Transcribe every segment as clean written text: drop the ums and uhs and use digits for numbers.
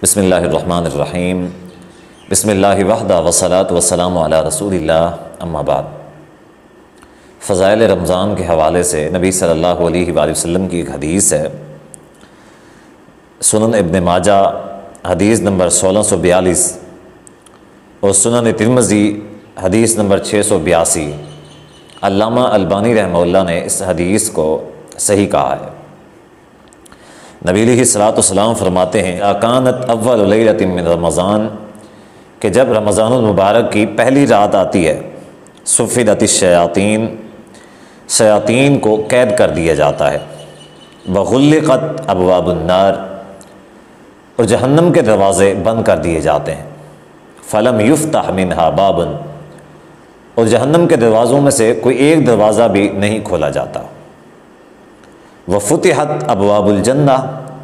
بسم اللہ الرحمن الرحیم بسم اللہ وحدہ والصلاۃ والسلام علی رسول اللہ اما بعد۔ فضائل رمضان کے حوالے سے نبی صلی اللہ علیہ وآلہ وسلم کی ایک حدیث ہے، سنن ابن ماجہ حدیث نمبر 1642 اور سنن ترمذی حدیث نمبر 682۔ علامہ البانی رحمہ اللہ نے اس حدیث کو صحیح کہا ہے۔ نبی علیہ الصلوۃ والسلام فرماتے ہیں اکانت اول لیلۃ من رمضان، کہ جب رمضان المبارک کی پہلی رات آتی ہے، صفدت الشیاطین، شیاطین کو قید کر دیا جاتا ہے، وغلقت ابواب النار، اور جہنم کے دروازے بند کر دیے جاتے ہیں، فلم یفتح منہا باب، اور جہنم کے دروازوں میں سے کوئی ایک دروازہ بھی نہیں کھولا جاتا، وفتحت ابواب الجنہ،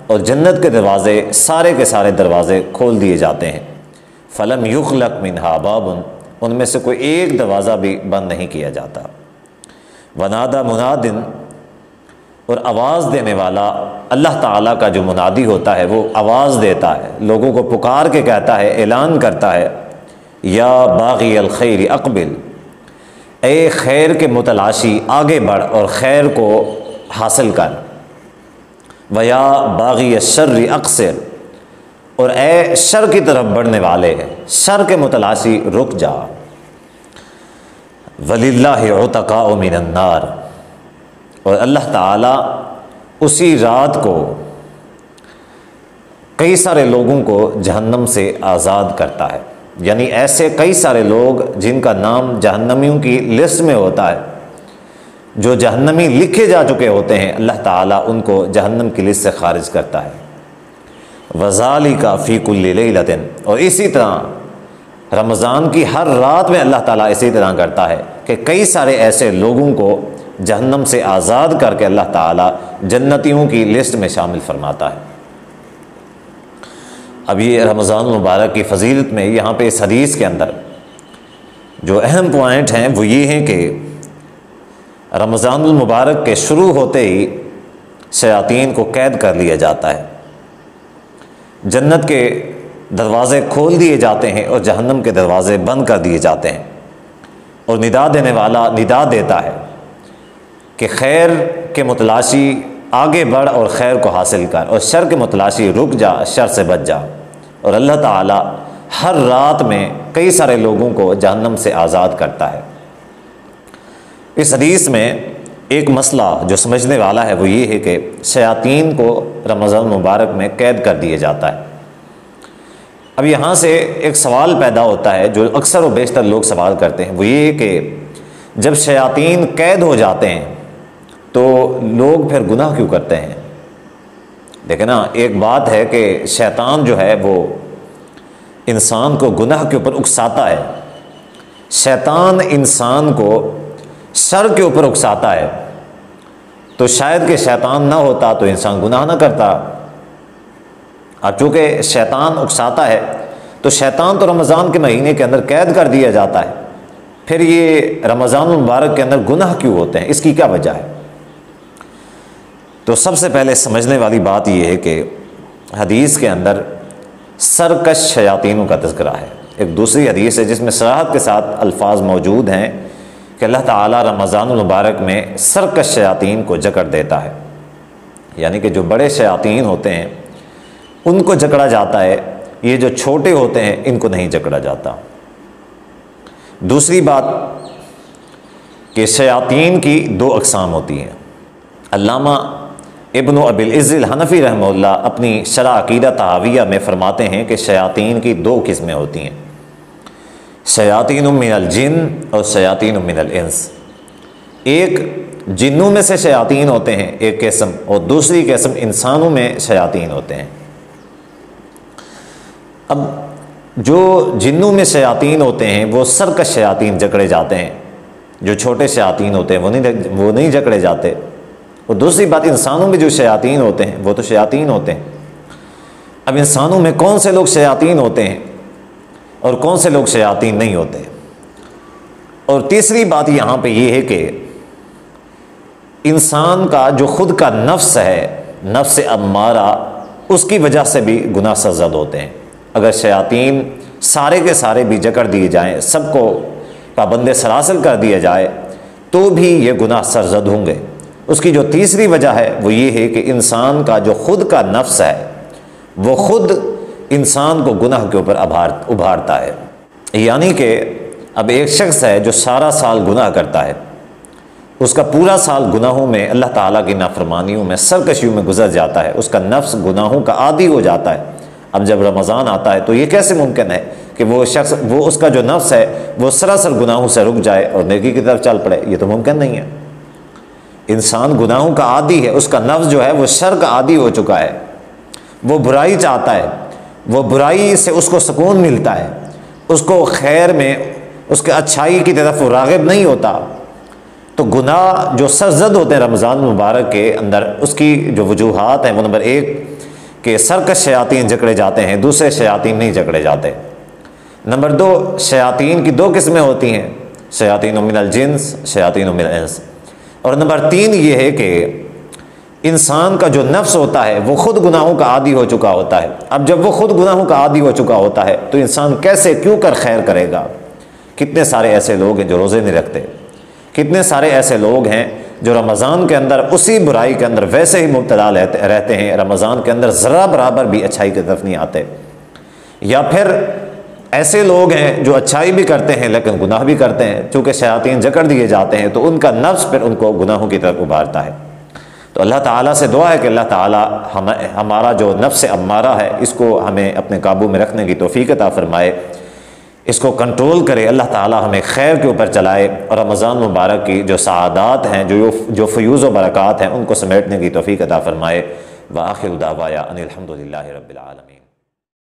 اور جنت کے دروازے سارے کے سارے دروازے کھول دیے جاتے ہیں، فلم یغلق منہا باب، ان میں سے کوئی ایک دروازہ بھی بند نہیں کیا جاتا، ونادى مناد، اور آواز دینے والا اللہ تعالیٰ کا جو منادی ہوتا ہے وہ آواز دیتا ہے، لوگوں کو پکار کے کہتا ہے، اعلان کرتا ہے، یا باغی الخیر اقبل، اے خیر کے متلاشی آگے بڑھ اور خیر کو حاصل کر، ویا باغی الشر اقصر، اور اے شر کی طرف بڑھنے والے شر کے متلاشی رک جا، وللہ عتقاء من النار، اور اللہ تعالیٰ اسی رات کو کئی سارے لوگوں کو جہنم سے آزاد کرتا ہے، یعنی ایسے کئی سارے لوگ جن کا نام جہنمیوں کی لسٹ میں ہوتا ہے، جو جہنمی لکھے جا چکے ہوتے ہیں، اللہ تعالیٰ ان کو جہنم کی لسٹ سے خارج کرتا ہے، وذالک فی کل لیلۃ، اور اسی طرح رمضان کی ہر رات میں اللہ تعالیٰ اسی طرح کرتا ہے کہ کئی سارے ایسے لوگوں کو جہنم سے آزاد کر کے اللہ تعالیٰ جنتیوں کی لسٹ میں شامل فرماتا ہے۔ اب یہ رمضان المبارک کی فضیلت میں یہاں پہ اس حدیث کے اندر جو اہم پوائنٹ ہیں وہ یہ ہیں کہ رمضان المبارک کے شروع ہوتے ہی شیاطین کو قید کر لیا جاتا ہے، جنت کے دروازے کھول دیے جاتے ہیں اور جہنم کے دروازے بند کر دیے جاتے ہیں، اور ندا دینے والا ندا دیتا ہے کہ خیر کے متلاشی آگے بڑھ اور خیر کو حاصل کر، اور شر کے متلاشی رک جا، شر سے بچ جا، اور اللہ تعالیٰ ہر رات میں کئی سارے لوگوں کو جہنم سے آزاد کرتا ہے۔ اس حدیث میں ایک مسئلہ جو سمجھنے والا ہے وہ یہ ہے کہ شیاطین کو رمضان مبارک میں قید کر دیا جاتا ہے۔ اب یہاں سے ایک سوال پیدا ہوتا ہے جو اکثر و بیشتر لوگ سوال کرتے ہیں، وہ یہ ہے کہ جب شیاطین قید ہو جاتے ہیں تو لوگ پھر گناہ کیوں کرتے ہیں؟ دیکھیں نا، ایک بات ہے کہ شیطان جو ہے وہ انسان کو گناہ کے اوپر اکساتا ہے، شیطان انسان کو شر کے اوپر اکساتا ہے، تو شاید کہ شیطان نہ ہوتا تو انسان گناہ نہ کرتا۔ اب چونکہ شیطان اکساتا ہے تو شیطان تو رمضان کے مہینے کے اندر قید کر دیا جاتا ہے، پھر یہ رمضان المبارک کے اندر گناہ کیوں ہوتے ہیں؟ اس کی کیا وجہ ہے؟ تو سب سے پہلے سمجھنے والی بات یہ ہے کہ حدیث کے اندر سرکش شیاطینوں کا تذکرہ ہے۔ ایک دوسری حدیث ہے جس میں صراحت کے ساتھ الفاظ موجود ہیں کہ اللہ تعالیٰ رمضان المبارک میں سرکش شیاطین کو جکڑ دیتا ہے، یعنی کہ جو بڑے شیاطین ہوتے ہیں ان کو جکڑا جاتا ہے، یہ جو چھوٹے ہوتے ہیں ان کو نہیں جکڑا جاتا۔ دوسری بات کہ شیاطین کی دو اقسام ہوتی ہیں۔ علامہ ابن ابی العز الحنفی رحمہ اللہ اپنی شرح عقیدہ طحاویہ میں فرماتے ہیں کہ شیاطین کی دو قسمیں ہوتی ہیں، شیاطین من الجن اور شیاطین من الانس۔ ایک جنوں میں سے شیاطین ہوتے ہیں ایک قسم، اور دوسری قسم انسانوں میں شیاطین ہوتے ہیں۔ اب جو جنوں میں شیاطین ہوتے ہیں وہ سرکش شیاطین جکڑے جاتے ہیں، جو چھوٹے شیاطین ہوتے ہیں وہ نہیں جکڑے جاتے۔ اور دوسری بات، انسانوں میں جو شیاطین ہوتے ہیں وہ تو شیاطین ہوتے ہیں۔ اب انسانوں میں کون سے لوگ شیاطین ہوتے ہیں اور کون سے لوگ شیاطین نہیں ہوتے؟ اور تیسری بات یہاں پہ یہ ہے کہ انسان کا جو خود کا نفس ہے، نفس امارہ، اس کی وجہ سے بھی گناہ سرزد ہوتے ہیں۔ اگر شیاطین سارے کے سارے بھی جکڑ دیے جائیں، سب کو پابند سلاسل کر دیا جائے تو بھی یہ گناہ سرزد ہوں گے۔ اس کی جو تیسری وجہ ہے وہ یہ ہے کہ انسان کا جو خود کا نفس ہے وہ خود انسان کو گناہ کے اوپر ابھارتا ہے۔ یعنی کہ اب ایک شخص ہے جو سارا سال گناہ کرتا ہے، اس کا پورا سال گناہوں میں، اللہ تعالیٰ کی نافرمانیوں میں، سرکشیوں میں گزر جاتا ہے، اس کا نفس گناہوں کا عادی ہو جاتا ہے۔ اب جب رمضان آتا ہے تو یہ کیسے ممکن ہے کہ اس کا جو نفس ہے وہ سراسر گناہوں سے رک جائے اور نیکی کی طرف چل پڑے؟ یہ تو ممکن نہیں ہے۔ انسان گناہوں کا عادی ہے، اس کا نفس جو ہے وہ شر کا عادی ہو چکا ہے، وہ برائی چاہتا ہے، وہ برائی سے اس کو سکون ملتا ہے، اس کو خیر میں، اس کے اچھائی کی طرف وہ راغب نہیں ہوتا۔ تو گناہ جو سرزد ہوتے ہیں رمضان مبارک کے اندر، اس کی جو وجوہات ہیں وہ نمبر 1 کہ سرکش شیاطین جکڑے جاتے ہیں، دوسرے شیاطین نہیں جکڑے جاتے۔ نمبر 2، شیاطین کی 2 قسمیں ہوتی ہیں، شیاطین من الجنس، شیاطین من الانس۔ اور نمبر 3 یہ ہے کہ انسان کا جو نفس ہوتا ہے وہ خود گناہوں کا عادی ہو چکا ہوتا ہے۔ اب جب وہ خود گناہوں کا عادی ہو چکا ہوتا ہے تو انسان کیسے کیوں کر خیر کرے گا؟ کتنے سارے ایسے لوگ ہیں جو روزے نہیں رکھتے، کتنے سارے ایسے لوگ ہیں جو رمضان کے اندر اسی برائی کے اندر ویسے ہی مبتلا رہتے ہیں، رمضان کے اندر ذرا برابر بھی اچھائی کی طرف نہیں آتے۔ یا پھر ایسے لوگ ہیں جو اچھائی بھی کرتے ہیں لیکن گناہ بھی کرتے ہیں، چونکہ شیاطین جکڑ دیے جاتے ہیں تو ان کا نفس پھر ان کو گناہوں کی طرف ابھارتا ہے۔ تو اللہ تعالیٰ سے دعا ہے کہ اللہ تعالیٰ ہمارا جو نفس امارہ ہے اس کو ہمیں اپنے قابو میں رکھنے کی توفیق عطا فرمائے، اس کو کنٹرول کرے، اللہ تعالیٰ ہمیں خیر کے اوپر چلائے، اور رمضان مبارک کی جو سعادات ہیں، جو فیوز و برکات ہیں، ان کو سمیٹنے کی توفیق عطا فرمائے۔ وآخر دعوایا ان الحمد للہ رب العالمین۔